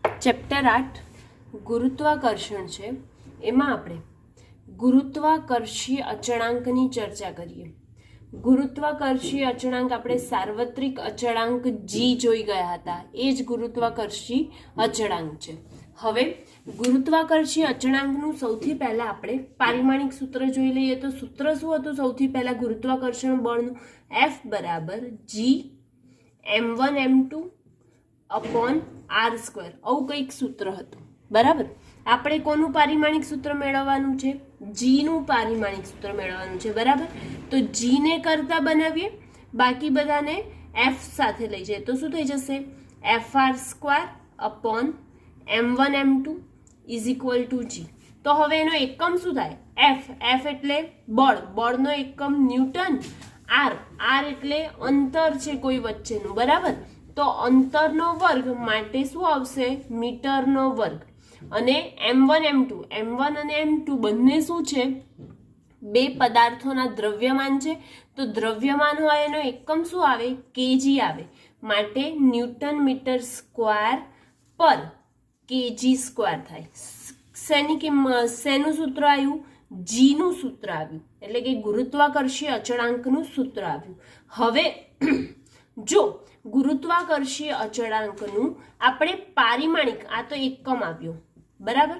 Chapter 8 ગુરુત્વાકર્ષણ છે. એમાં આપણે ગુરુત્વાકર્ષીય અચળાંકની ચર્ચા કરીએ. ગુરુત્વાકર્ષીય અચળાંક આપણે સાર્વત્રિક અચળાંક જી જોઈ ગયા હતા, એ જ ગુરુત્વાકર્ષી અચળાંક છે. હવે ગુરુત્વાકર્ષી અચળાંકનું સૌથી પહેલા આપણે પારિમાણિક સૂત્ર જોઈ લઈએ. તો સૂત્ર શું હતું? સૌથી પહેલા ગુરુત્વાકર્ષણ બળનું F બરાબર G m1 m2 upon r square, આવું કંઈક સૂત્ર હતું. બરાબર. આપણે કોનું પારિમાણિક સૂત્ર મેળવવાનું છે? જી નું પારિમાણિક સૂત્ર મેળવવાનું છે. બરાબર. તો જી ને કરતા બનાવીએ, બાકી બધાને એફ સાથે લઈ જાય તો શું થઈ જશે? fr square upon m1 m2 is equal to G. તો હવે એનો એકમ શું થાય? એફ એટલે બળ, બળનો એકમ ન્યૂટન. આર એટલે અંતર છે કોઈ વચ્ચેનું. બરાબર. તો અંતરનો વર્ગ માટે શું આવશે? મીટરનો વર્ગ. અને m1 અને m2 બંને શું છે? બે પદાર્થોના દ્રવ્યમાન છે. તો દ્રવ્યમાન હોય એનો એકમ શું આવે? કેજી આવે. માટે ન્યૂટન મીટર સ્ક્વેર પર કેજી સ્ક્વેર થાય. શેની કિંમત, શેનું સૂત્ર આવ્યું? જી નું સૂત્ર આવ્યું, એટલે કે ગુરુત્વાકર્ષીય અચળાંકનું સૂત્ર આવ્યું. હવે જો ગુરુત્વાકર્ષીય અચળાંકનું આપણે પારિમાણિક, આ તો એકમ આવ્યો. બરાબર.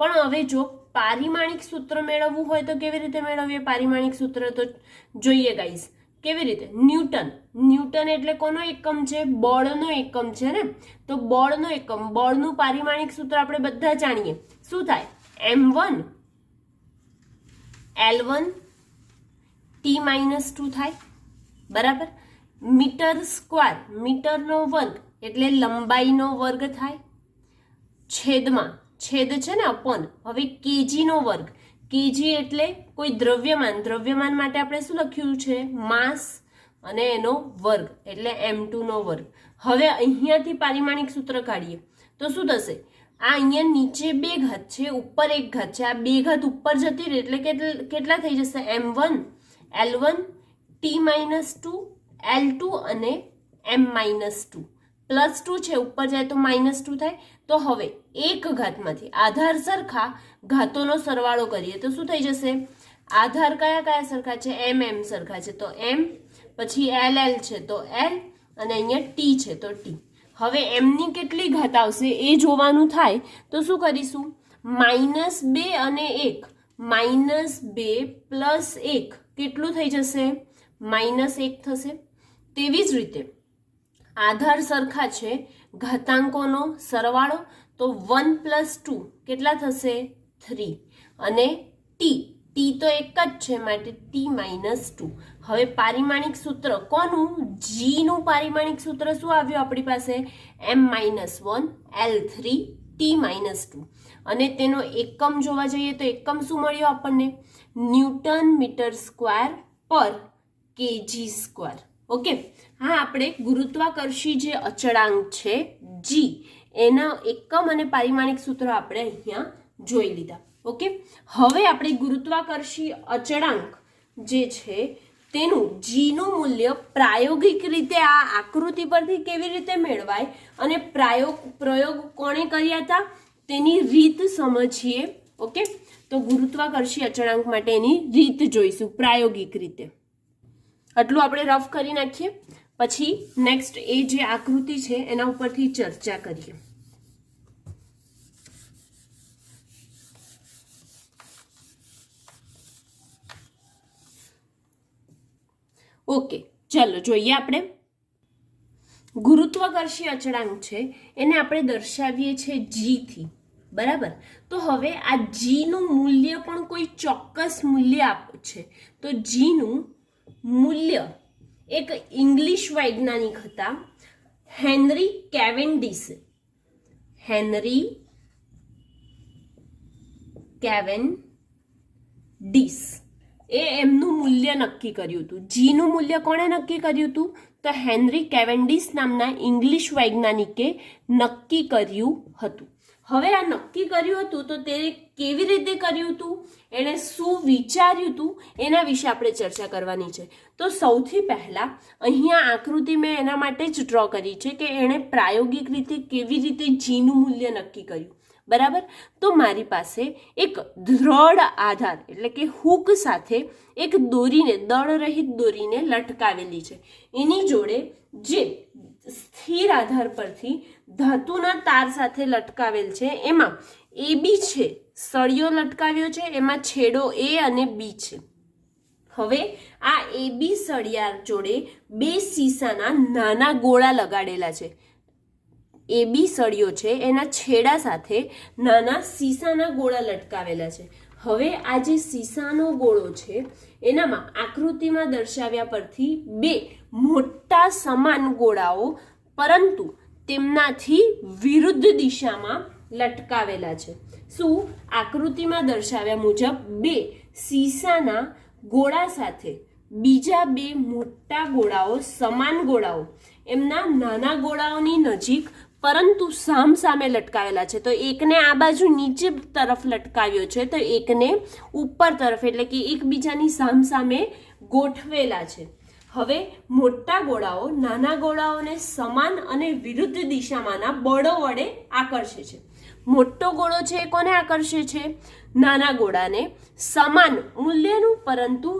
પણ હવે જો પારિમાણિક સૂત્ર મેળવવું હોય તો કેવી રીતે મેળવીએ પારિમાણિક સૂત્ર? તો જોઈએ ગાઈસ, કેવી રીતે? ન્યૂટન એટલે કોનો એકમ છે? બળનો એકમ છે ને. તો બળનો એકમ, બળનું પારિમાણિક સૂત્ર આપણે બધા જાણીએ. શું થાય? m1 L1 T-2 થાય. બરાબર. મીટર સ્ક્વેર, મીટરનો વર્ગ એટલે લંબાઈનો વર્ગ થાય. છેદમાં, છેદ છે ને અપોન. હવે કેજીનો વર્ગ, કેજી એટલે કોઈ દ્રવ્યમાન, દ્રવ્યમાન માટે આપણે શું લખ્યું છે? માસ અને એનો વર્ગ એટલે m2 નો વર્ગ. હવે અહીંયાથી પારિમાણિક સૂત્ર કાઢીએ તો શું થશે? આ અહીંયા નીચે બે ઘાત છે, ઉપર એક ઘાત છે. આ બે ઘાત ઉપર જતી રહે એટલે કેટલા થઈ જશે? m1 L1 T-2 L2 અને m-2 પ્લસ 2 છે, ઉપર જાય તો -2 થાય. તો હવે એક ઘાતમાંથી આધાર સરખા ઘાતોનો સરવાળો કરીએ તો શું થઈ જશે? આધાર કયા કયા સરખા છે? m સરખા છે તો m, પછી l છે તો l, અને અહીંયા t છે તો t. હવે m ની કેટલી ઘાત આવશે એ જોવાનું થાય તો શું કરીશું? -2 અને 1, -2 પ્લસ 1 કેટલું થઈ જશે? -1 થશે. તેવી જ રીતે આધાર સરખા છે, ઘાતાંકોનો સરવાળો તો 1 + 2 કેટલા થશે? 3. અને t તો એક જ છે માટે t-2. હવે પારિમાણિક સૂત્ર કોનું? જી નું પારિમાણિક સૂત્ર શું આવ્યું આપણી પાસે? m-1 L3 T-2. અને તેનો એકમ જોવા જઈએ તો એકમ શું મળ્યો આપણને? ન્યૂટન મીટર સ્ક્વેર પર કેજી સ્ક્વેર. ઓકે. હા, આપણે ગુરુત્વાકર્ષી જે અચળાંક છે જી, એના એકમ અને પારિમાણિક સૂત્ર આપણે અહીંયા જોઈ લીધા. ઓકે. હવે આપણે ગુરુત્વાકર્ષી અચળાંક જે છે તેનું જી નું મૂલ્ય પ્રાયોગિક રીતે આ આકૃતિ પરથી કેવી રીતે મેળવાય અને પ્રયોગ કોણે કર્યા હતા તેની રીત સમજીએ. ઓકે. તો ગુરુત્વાકર્ષી અચળાંક માટે એની રીત જોઈશું પ્રાયોગિક રીતે. આટલું આપણે રફ કરી નાખીએ, પછી નેક્સ્ટ એ જે આકૃતિ છે એના ઉપરથી ચર્ચા કરીએ. ઓકે, ચાલો જોઈએ. આપણે ગુરુત્વાકર્ષી અચળાંક છે એને આપણે દર્શાવીએ છીએ જી થી. બરાબર. તો હવે આ જી નું મૂલ્ય પણ કોઈ ચોક્કસ મૂલ્ય છે. તો જી નું મૂલ્ય એક ઇંગ્લિશ વૈજ્ઞાનિક હતા, હેનરી કેવેન્ડિશ. એ એમનું મૂલ્ય નક્કી કર્યું હતું. જી નું મૂલ્ય કોણે નક્કી કર્યું હતું? તો હેનરી કેવેન્ડિશ નામના ઇંગ્લિશ વૈજ્ઞાનિકે નક્કી કર્યું હતું. હવે આ નક્કી કર્યું હતું તો તે કેવી રીતે કર્યું હતું, એણે શું વિચાર્યું હતું, એના વિશે આપણે ચર્ચા કરવાની છે. તો સૌથી પહેલા અહીંયા આકૃતિ મેં એના માટે જ ડ્રો કરી છે કે એણે પ્રાયોગિક રીતે કેવી રીતે જીનું મૂલ્ય નક્કી કર્યું. બરાબર. તો મારી પાસે એક દ્રઢ આધાર એટલે કે હુક સાથે એક દોરીને દળરહિત દોરીને લટકાવેલી છે. એની જોડે જે સ્થિર આધાર પરથી ધાતુના તાર સાથે લટકાવેલ છે એમાં AB છે, સળિયો લટકાવ્યો છે, એમાં છેડો A અને B છે. હવે આ AB સળિયા જોડે બે સીસાના નાના ગોળા લગાડેલા છે. AB સળિયો છે એના છેડા સાથે નાના સીસાના ગોળા લટકાવેલા છે. હવે આ જે સીસાનો ગોળો છે એનામાં આકૃતિમાં દર્શાવ્યા પરથી બે મોટા સમાન ગોળાઓ પરંતુ તેમનાથી વિરુદ્ધ દિશામાં લટકાવેલા છે. શું? આકૃતિમાં દર્શાવ્યા મુજબ બે સીસાના ગોળા સાથે બીજા બે મોટા ગોળાઓ સમાન ગોળાઓ એમના નાના ગોળાઓની નજીક પરંતુ સામસામે લટકાવેલા છે. તો એકને આ બાજુ નીચે તરફ લટકાવ્યો છે તો એકને ઉપર તરફ એટલે કે એકબીજાની સામસામે ગોઠવેલા છે. હવે મોટા ગોળાઓ નાના ગોળાઓને સમાન અને વિરુદ્ધ દિશામાંના બળો વડે આકર્ષે છે. મોટો ગોળો છે એ કોને આકર્ષે છે? નાના ગોળાને સમાન મૂલ્યનું પરંતુ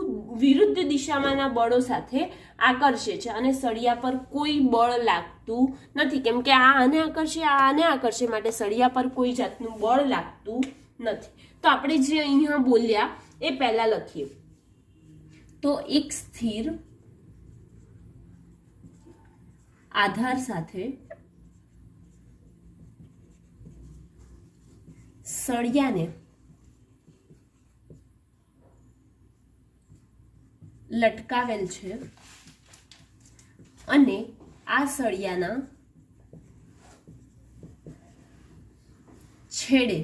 વિરુદ્ધ દિશામાંના બળો સાથે આકર્ષે છે અને સળિયા પર કોઈ બળ લાગતું નથી કેમ કે આ આને આકર્ષે આ આને આકર્ષે માટે સળિયા પર કોઈ જાતનું બળ લાગતું નથી. તો આપણે જે અહીંયા બોલ્યા એ પહેલા લખીએ. તો એક સ્થિર આધાર સાથે સળિયાને લટકાવેલ છે અને આ સળિયાના છેડે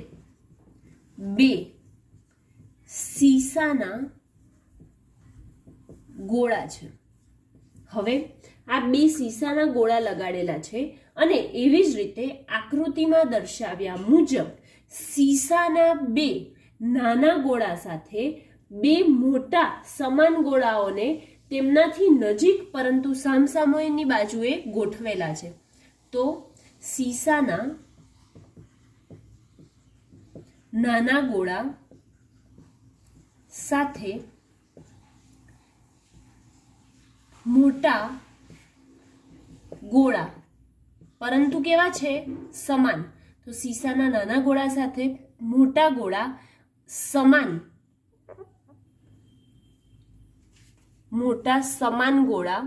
બે સીસાના ગોળા છે. હવે આ બે સીસાના ગોળા લગાડેલા છે અને એવી જ રીતે આકૃતિમાં દર્શાવ્યા મુજબ સીસાના બે નાના ગોળા સાથે બે મોટા સમાન ગોળાઓને તેમનાથી નજીક પરંતુ સામસામેની બાજુએ ગોઠવેલા છે. તો સીસાના નાના ગોળા સાથે મોટા ગોળા પરંતુ કેવા છે? સમાન. તો સીસાના નાના ગોળા સાથે મોટા ગોળા સમાન મોટા સમાન ગોળા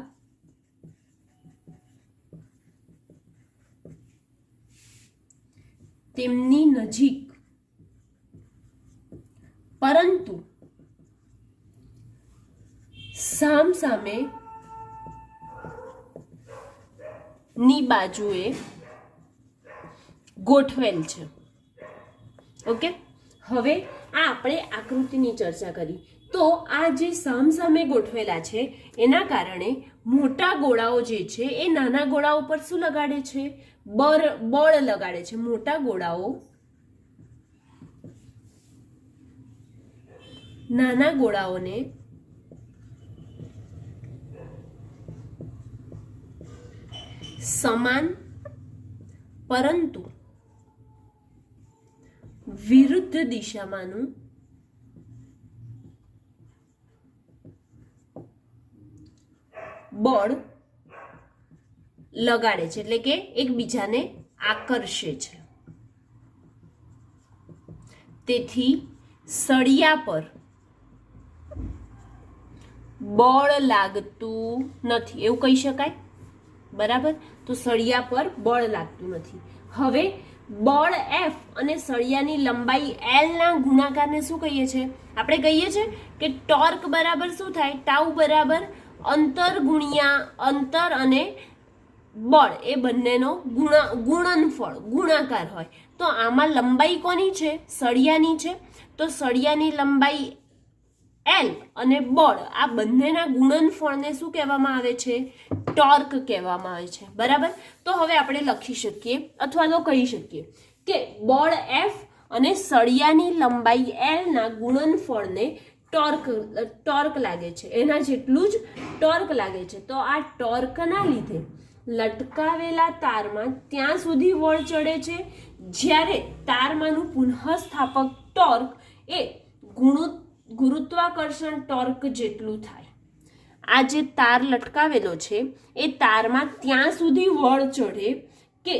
તેમની નજીક પરંતુ સામસામે ની બાજુએ ગોઠવેલ છે. ઓકે. હવે આ આપણે આકૃતિની ચર્ચા કરી. તો આ જે સામસામે ગોઠવેલા છે એના કારણે મોટા ગોળાઓ જે છે એ નાના ગોળાઓ પર શું લગાડે છે? બળ લગાડે છે. મોટા ગોળાઓ નાના ગોળાઓને સમાન પરંતુ વિરુદ્ધ દિશામાંનું બળ લગાડે છે એટલે કે એકબીજાને આકર્ષે છે. તેથી સળિયા પર બળ લાગતું નથી એવું કહી શકાય. બરાબર. તો સળિયા પર બળ લાગતું નથી. હવે બળ F અને સળિયાની લંબાઈ L ના ગુણાકારને શું કહીએ છીએ? આપણે કહીએ છીએ કે ટોર્ક બરાબર શું થાય? ટાઉ બરાબર અંતર ગુણ્યા અંતર અને બળ એ બંનેનો ગુણનફળ ગુણાકાર હોય. તો આમાં લંબાઈ કોની છે? સળિયાની છે. તો સળિયાની લંબાઈ L અને બળ આ બંનેના ગુણનફળને શું કહેવામાં આવે છે? ટોર્ક કહેવામાં આવે છે. બરાબર. તો હવે આપણે લખી શકીએ અથવા તો કહી શકીએ કે બળ F અને સળિયાની લંબાઈ L ના ગુણનફળને ટોર્ક લાગે છે, એના જેટલું જ ટોર્ક લાગે છે. તો આ ટોર્કના લીધે લટકાવેલા તારમાં ત્યાં સુધી બળ ચડે છે જ્યારે તારમાંનું પુનઃસ્થાપક ટોર્ક એ ગુરુત્વાકર્ષણ ટોર્ક જેટલું થાય. આ જે તાર લટકાવેલો છે એ તારમાં ત્યાં સુધી બળ ચડે કે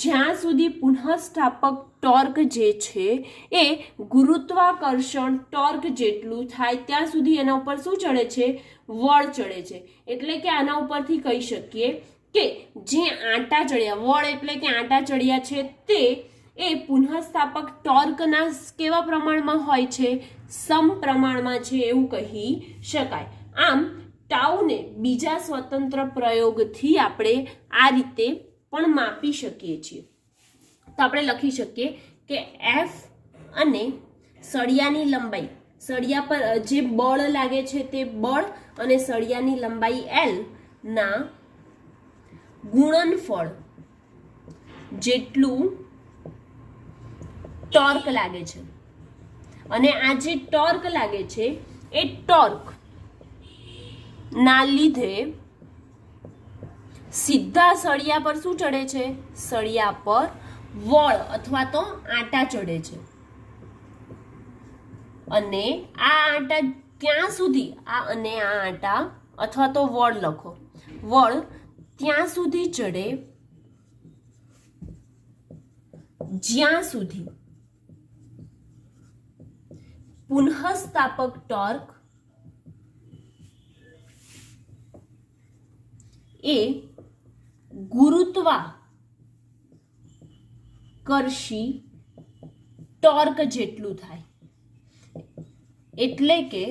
જ્યાં સુધી પુનઃસ્થાપક ટોર્ક જે છે એ ગુરુત્વાકર્ષણ ટોર્ક જેટલું થાય ત્યાં સુધી એના ઉપર શું ચડે છે? બળ ચડે છે. એટલે કે આના ઉપરથી કહી શકીએ કે જે આંટા ચડ્યા, બળ એટલે કે આંટા ચડ્યા છે તે એ પુનઃસ્થાપક ટોર્કના કેવા પ્રમાણમાં હોય છે? સમપ્રમાણમાં છે એવું કહી શકાય. આમ ટાઉને બીજા સ્વતંત્ર પ્રયોગથી આપણે આ રીતે પણ માપી શકીએ છીએ. તો આપણે લખી શકીએ કે F અને સળિયાની લંબાઈ, સળિયા પર જે બળ લાગે છે તે બળ અને સળિયાની લંબાઈ L ના ગુણનફળ જેટલું ટોર્ક લાગે છે. અને આ જે ટોર્ક લાગે છે એ ટોર્ક ના લીધે સીધા સળિયા પર શું ચડે છે? સળિયા પર વળ અથવા તો આંટા ચડે છે. અને આ આંટા ત્યાં સુધી, આ અને આ આંટા અથવા તો વળ લખો, વળ ત્યાં સુધી ચડે જ્યાં સુધી પુનઃસ્થાપક ટોર્ક એ ગુરુત્વાકર્ષી ટોર્ક જેટલું થાય. એટલે કે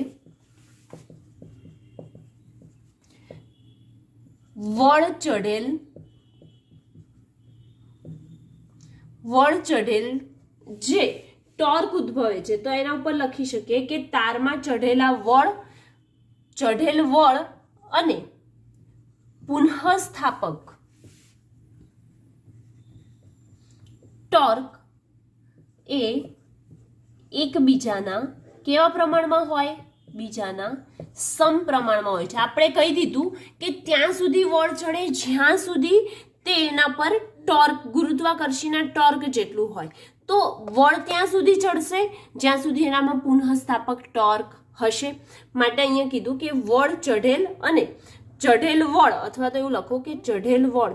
વળ ચઢેલ જે ટોર્ક ઉદ્ભવે છે તો એના ઉપર લખી શકીએ કે તારમાં ચઢેલ વળ અને પુનઃસ્થાપક ટોર્ક એ એકબીજાના કેવા પ્રમાણમાં હોય? બીજાના સમપ્રમાણમાં હોય છે. આપણે કહી દીધું કે ત્યાં સુધી વળ ચડે જ્યાં સુધી તેના પર ટોર્ક, ગુરુત્વાકર્ષીના ટોર્ક જેટલું હોય. તો વળ ત્યાં સુધી ચડશે જ્યાં સુધી એનામાં પુનઃસ્થાપક ટોર્ક હશે. માટે અહીંયા કીધું કે વળ ચઢેલ અને ચઢેલ વળ, અથવા તો એવું લખો કે ચઢેલ વળ,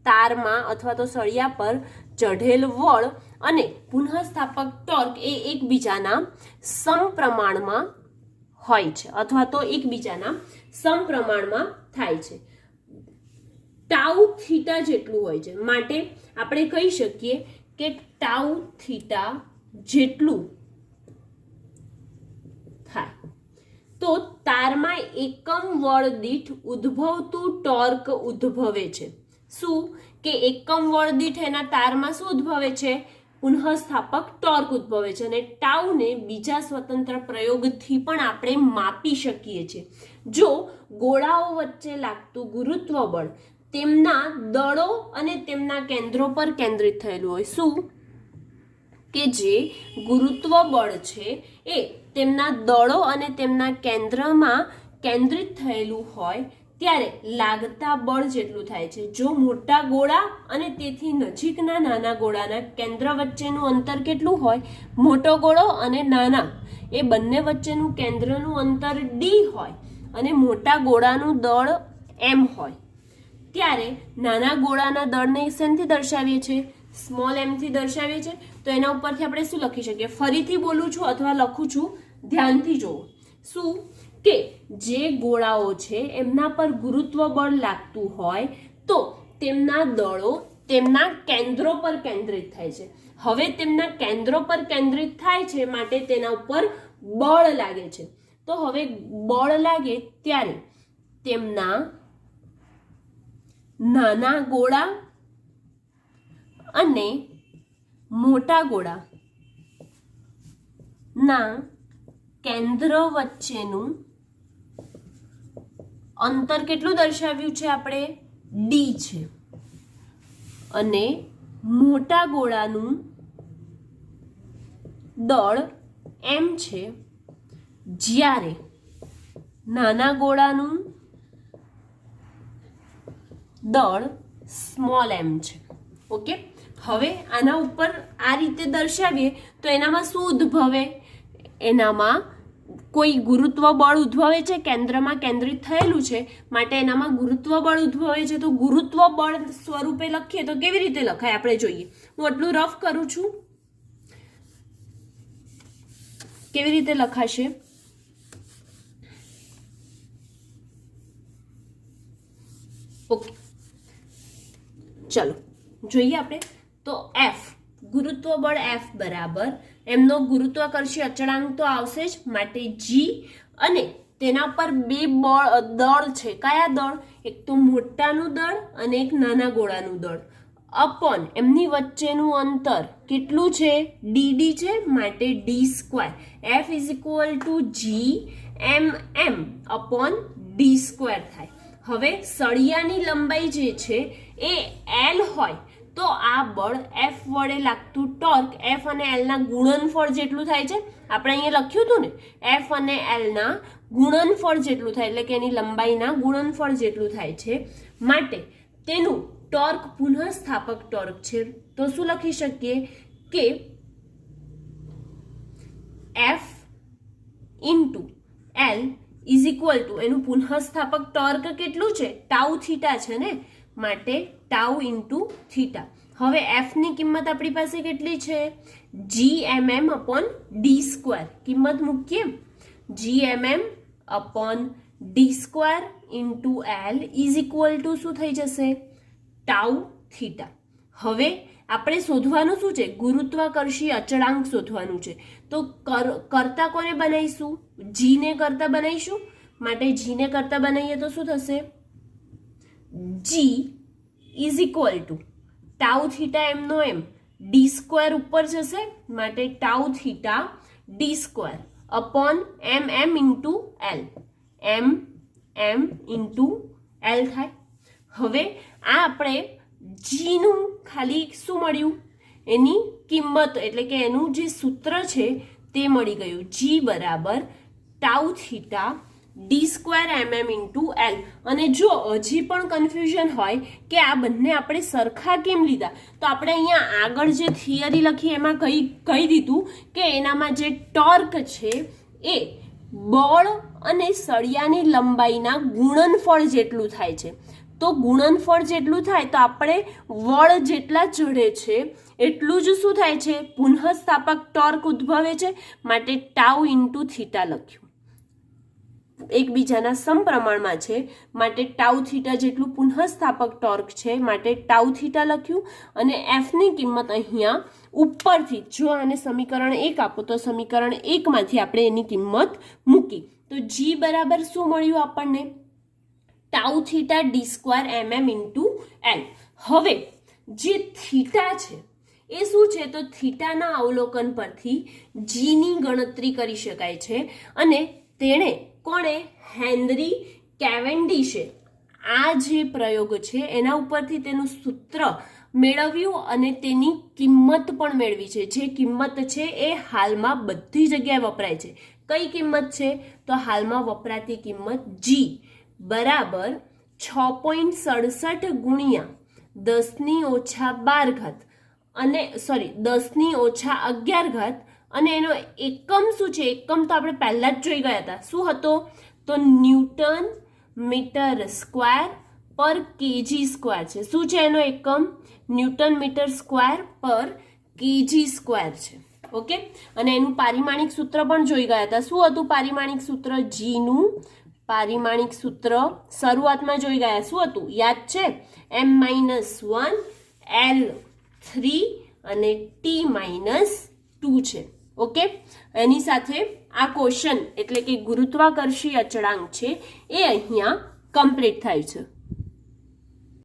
તારમાં અથવા તો સળિયા પર ચઢેલ વળ અને પુનઃસ્થાપક ટોર્ક એ એકબીજાના સમપ્રમાણમાં હોય છે અથવા તો એકબીજાના સમપ્રમાણમાં થાય છે. ટાઉ થીટા જેટલું હોય છે. માટે આપણે કહી શકીએ કે ટાઉ થીટા જેટલું થાય. તો તારમાં એકમ વળ દીઠ ઉદ્ભવતું ટોર્ક ઉદ્ભવે છે. શું? કે એકમ વળ દીઠ એના તારમાં શું ઉદ્ભવે છે? પુનઃસ્થાપક ટોર્ક ઉદ્ભવે છે. અને ટાઉને બીજા સ્વતંત્ર પ્રયોગથી પણ આપણે માપી શકીએ છીએ. જો ગોળાઓ વચ્ચે લાગતું ગુરુત્વ બળ તેમના દળો અને તેમના કેન્દ્રો પર કેન્દ્રિત થયેલું હોય. શું? કે જે ગુરુત્વ બળ છે એ તેમના દળો અને તેમના કેન્દ્રમાં કેન્દ્રિત થયેલું હોય ત્યારે લાગતા બળ જેટલું થાય છે. જો મોટા ગોળા અને તેથી નજીકના નાના ગોળાના કેન્દ્ર વચ્ચેનું અંતર કેટલું હોય? મોટો ગોળો અને નાના એ બંને વચ્ચેનું કેન્દ્રનું અંતર d હોય અને મોટા ગોળાનું દળ m હોય ત્યારે નાના ગોળાના દળને શેનાથી દર્શાવીએ છીએ? સ્મોલ m થી દર્શાવીએ છીએ. તો એના ઉપરથી આપણે શું લખી શકીએ? ફરીથી બોલું છું અથવા લખું છું, ધ્યાનથી જુઓ. શું? કે જે ગોળાઓ છે એમના પર ગુરુત્વ બળ લાગતું હોય તો તેમના દળો તેમના કેન્દ્રો પર કેન્દ્રિત થાય છે. હવે તેમના કેન્દ્રો પર કેન્દ્રિત થાય છે માટે તેના ઉપર બળ લાગે છે. તો હવે બળ લાગે ત્યારે તેમના નાના ગોળા અને મોટા ગોળા ના કેન્દ્ર વચ્ચેનું અંતર કેટલું દર્શાવ્યું છે આપણે? d છે. અને મોટા ગોળાનું દળ એમ છે જ્યારે નાના ગોળાનું દળ સ્મોલ એમ છે. ઓકે, હવે આના ઉપર આ રીતે દર્શાવીએ તો એનામાં શું ઉદ્ભવે? એનામાં કોઈ ગુરુત્વ બળ ઉદ્ભવે છે, કેન્દ્રમાં કેન્દ્રિત થયેલું છે માટે એનામાં ગુરુત્વ બળ ઉદ્ભવે છે. તો ગુરુત્વ બળ સ્વરૂપે લખીએ તો કેવી રીતે લખાય આપણે જોઈએ. હું આટલું રફ કરું છું, કેવી રીતે લખાશે. ઓકે, ચલો જોઈએ આપણે. તો એફ ગુરુત્વ બળ એફ બરાબર એમનો ગુરુત્વાકર્ષી અચળાંક તો આવશે જ, માટે જી અને તેના પર બે દળ છે. કયા દળ? એક તો મોટાનું દળ અને એક નાના ગોળાનું દળ અપોન એમની વચ્ચેનું અંતર કેટલું છે? ડીડી છે, માટે D square. F is equal to G M M upon D square થાય. હવે સળિયાની લંબાઈ જે છે એ એલ હોય તો આ બળ એફ વડે લાગતું ટોર્ક એફ અને એલના ગુણનફળ જેટલું થાય છે. આપણે અહીંયા લખ્યું હતું ને, એફ અને એલના ગુણનફળ જેટલું થાય, એટલે કે એની લંબાઈના ગુણનફળ જેટલું થાય છે. માટે તેનું ટોર્ક પુનઃસ્થાપક ટોર્ક છે. તો શું લખી શકીએ કે F into L is equal two એનું પુનઃસ્થાપક ટોર્ક કેટલું છે? ટાઉ થીટા છે ને, માટે ટાઉ ઇન્ટુ થીટા. હવે એફ ની કિંમત આપણી પાસે કેટલી છે? G M M upon D square. કિંમત મૂકીએ, G M M upon D square into L is equal to શું થઈ જશે? Tau theta. હવે આપણે શોધવાનું શું છે? ગુરુત્વાકર્ષી અચળાંક શોધવાનું છે. તો કરતા કોને બનાવીશું? જી ને કરતા બનાવીશું. માટે જી ને કરતા બનાવીએ તો શું થશે? G is equal to tau theta એમનો એમ ડી સ્ક્વેર ઉપર જશે, માટે tau theta D square upon M M into L. M M into L થાય. હવે આ આપણે જીનું ખાલી શું મળ્યું? એની કિંમત એટલે કે એનું જે સૂત્ર છે તે મળી ગયું. જી બરાબર ટાઉ થીટા ડી સ્ક્વેર એમ એમ ઇન્ટુ એલ. અને જો હજી પણ કન્ફ્યુઝન હોય કે આ બંને આપણે સરખા કેમ લીધા, તો આપણે અહીંયા આગળ જે થિયરી લખી એમાં કહી દીધું કે એનામાં જે ટોર્ક છે એ બળ અને સળિયાની લંબાઈના ગુણનફળ જેટલું થાય છે. તો ગુણનફળ જેટલું થાય તો આપણે બળ જેટલા ચડે છે એટલું જ શું થાય છે? પુનઃસ્થાપક ટોર્ક ઉદ્ભવે છે. માટે ટાઉ ઇન્ટુ થીટા લખ્યું. એકબીજાના સમપ્રમાણમાં છે માટે ટાઉ થીટા જેટલું પુનઃસ્થાપક ટોર્ક છે, માટે ટાઉ થીટા લખ્યું. અને એફની કિંમત અહીંયા ઉપરથી જો આને સમીકરણ 1 આપો તો સમીકરણ 1 માંથી આપણે એની કિંમત મૂકી તો જી બરાબર શું મળ્યું આપણને? ટાઉ થીટા ડી સ્ક્વેર એમ એમ ઇન્ટુ એલ. હવે જે થીટા છે એ શું છે? તો થીટાના અવલોકન પરથી જીની ગણતરી કરી શકાય છે. અને તેણે કોણે? હેનરી કેવેન્ડિશે આ જે પ્રયોગ છે એના ઉપરથી તેનું સૂત્ર મેળવ્યું અને તેની કિંમત પણ મેળવી છે. જે કિંમત છે એ હાલમાં બધી જગ્યાએ વપરાય છે. કઈ કિંમત છે? તો હાલમાં વપરાતી કિંમત જી બરાબર 6.67 ગુણ્યા 10⁻12 અને 10⁻11 અને એનો એકમ શું છે? એકમ તો આપણે પહેલા જ જોઈ ગયા હતા. શું હતો? તો ન્યૂટન મીટર સ્ક્વેર પર કેજી સ્ક્વેર છે. શું છે એનો એકમ? ન્યૂટન મીટર સ્ક્વેર પર કેજી સ્ક્વેર છે. ઓકે, અને એનું પારિમાણિક સૂત્ર પણ જોઈ ગયા હતા. શું હતું પારિમાણિક સૂત્ર? જીનું પારિમાણિક સૂત્ર શરૂઆતમાં જોઈ ગયા. શું હતું યાદ છે? m-1 L3 અને T-2 છે. ઓકે, એની સાથે આ ક્વેશ્ચન એટલે કે ગુરુત્વાકર્ષી અચળાંક છે એ અહીંયા કમ્પ્લીટ થાય છે.